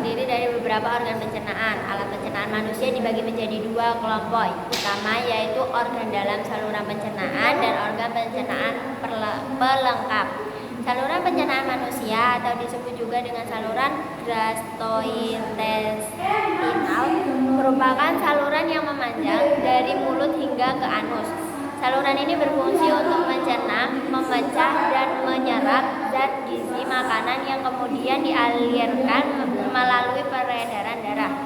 terdiri dari beberapa organ pencernaan. Alat pencernaan manusia dibagi menjadi dua kelompok utama, yaitu organ dalam saluran pencernaan dan organ pencernaan pelengkap. Saluran pencernaan manusia atau disebut juga dengan saluran gastrointestinal merupakan saluran yang memanjang dari mulut hingga ke anus. Saluran ini berfungsi untuk mencerna, memecah, dan menyerap zat gizi makanan yang kemudian dialirkan melalui peredaran darah.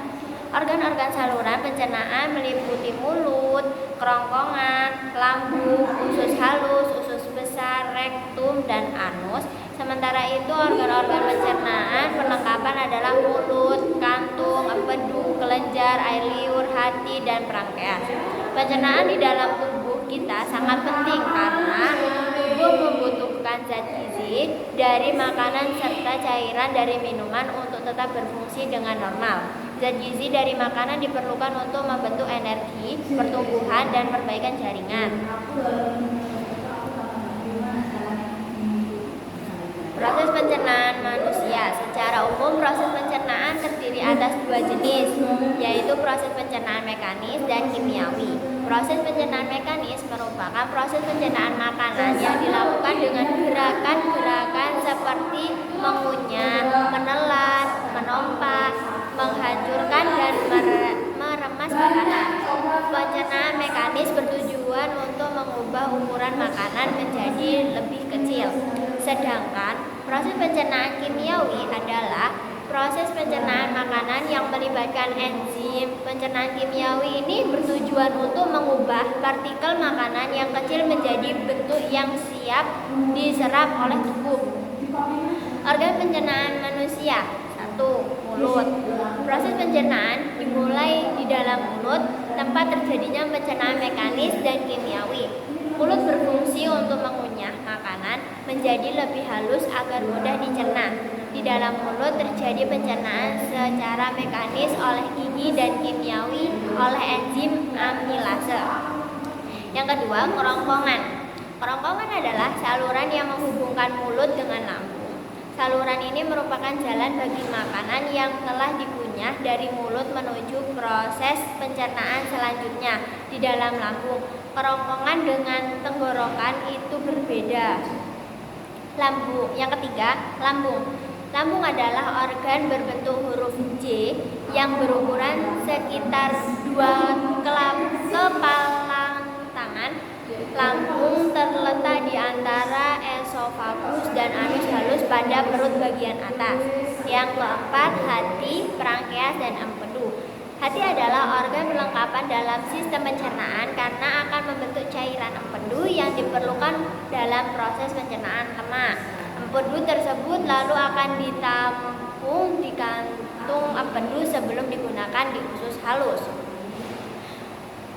Organ-organ saluran pencernaan meliputi mulut, kerongkongan, lambung, usus halus, usus besar, rektum, dan anus. Sementara itu organ-organ pencernaan perlengkapan adalah mulut, kantung, empedu, kelenjar, air liur, hati, dan pankreas. Pencernaan di dalam tubuh kita sangat penting karena tubuh membutuhkan zat gizi dari makanan serta cairan dari minuman untuk tetap berfungsi dengan normal. Zat gizi dari makanan diperlukan untuk membentuk energi, pertumbuhan, dan perbaikan jaringan. Proses pencernaan manusia. Secara umum proses pencernaan terdiri atas dua jenis, yaitu proses pencernaan mekanis dan kimiawi. Proses pencernaan mekanis merupakan proses pencernaan makanan yang dilakukan dengan gerakan-gerakan seperti mengunyah, menelan, menompa, menghancurkan, dan meremas makanan. Pencernaan mekanis bertujuan untuk mengubah ukuran makanan menjadi lebih kecil. Sedangkan proses pencernaan kimiawi adalah proses pencernaan makanan yang melibatkan enzim. Pencernaan kimiawi ini bertujuan untuk mengubah partikel makanan yang kecil menjadi bentuk yang siap diserap oleh tubuh. Organ pencernaan manusia. 1. Mulut. Proses pencernaan dimulai di dalam mulut, tempat terjadinya pencernaan mekanis dan kimiawi. Mulut berfungsi untuk mengunyah makanan menjadi lebih halus agar mudah dicerna. Di dalam mulut terjadi pencernaan secara mekanis oleh gigi dan kimiawi oleh enzim amilase. Yang kedua, kerongkongan. Kerongkongan adalah saluran yang menghubungkan mulut dengan lambung. Saluran ini merupakan jalan bagi makanan yang telah dikunyah dari mulut menuju proses pencernaan selanjutnya di dalam lambung. Kerongkongan dengan tenggorokan itu berbeda. Yang ketiga, lambung. Lambung adalah organ berbentuk huruf J yang berukuran sekitar 2 kepalan tangan. Lambung terletak di antara esofagus dan anus halus pada perut bagian atas. Yang keempat, hati, pankreas, dan empedu. Hati adalah organ perlengkapan dalam sistem pencernaan karena akan membentuk cairan empedu yang diperlukan dalam proses pencernaan lemak. Empedu tersebut lalu akan ditampung di kantung empedu sebelum digunakan di usus halus.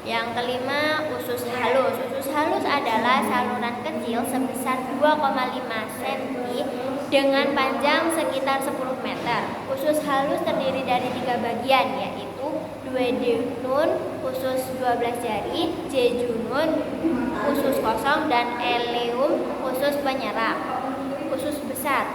Yang kelima, usus halus. Usus halus adalah saluran kecil sebesar 2,5 cm dengan panjang sekitar 10 meter. Usus halus terdiri dari 3 bagian, yaitu duodenum, usus 12 jari, jejunum, usus kosong, dan ileum, usus penyerap. Usus besar.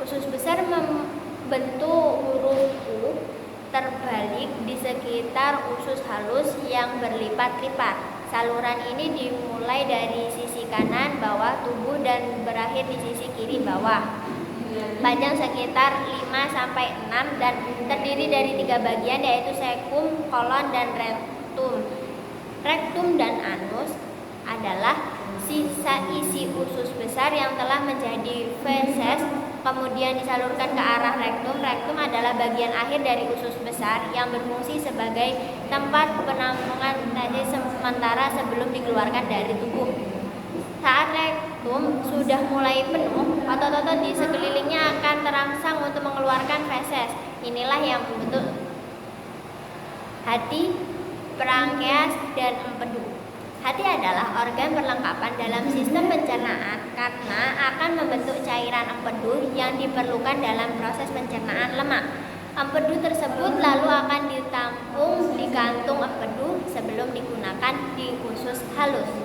Usus besar membentuk huruf U terbalik di sekitar usus halus yang berlipat-lipat. Saluran ini dimulai dari sisi kanan bawah tubuh dan berakhir di sisi kiri bawah. Panjang sekitar 5-6 dan terdiri dari 3 bagian, yaitu cecum, kolon, dan rektum. Rektum dan anus adalah sisa isi usus besar yang telah menjadi feses kemudian disalurkan ke arah rektum. Rektum adalah bagian akhir dari usus besar yang berfungsi sebagai tempat penampungan tadi sementara sebelum dikeluarkan dari tubuh. Saat rektum sudah mulai penuh, otot-otot di sekelilingnya akan terangsang untuk mengeluarkan feses. Inilah yang membentuk hati, pankreas, dan empedu. Hati adalah organ perlengkapan dalam sistem pencernaan karena akan membentuk cairan empedu yang diperlukan dalam proses pencernaan lemak. Empedu tersebut lalu akan ditampung di kantung empedu sebelum digunakan di usus halus.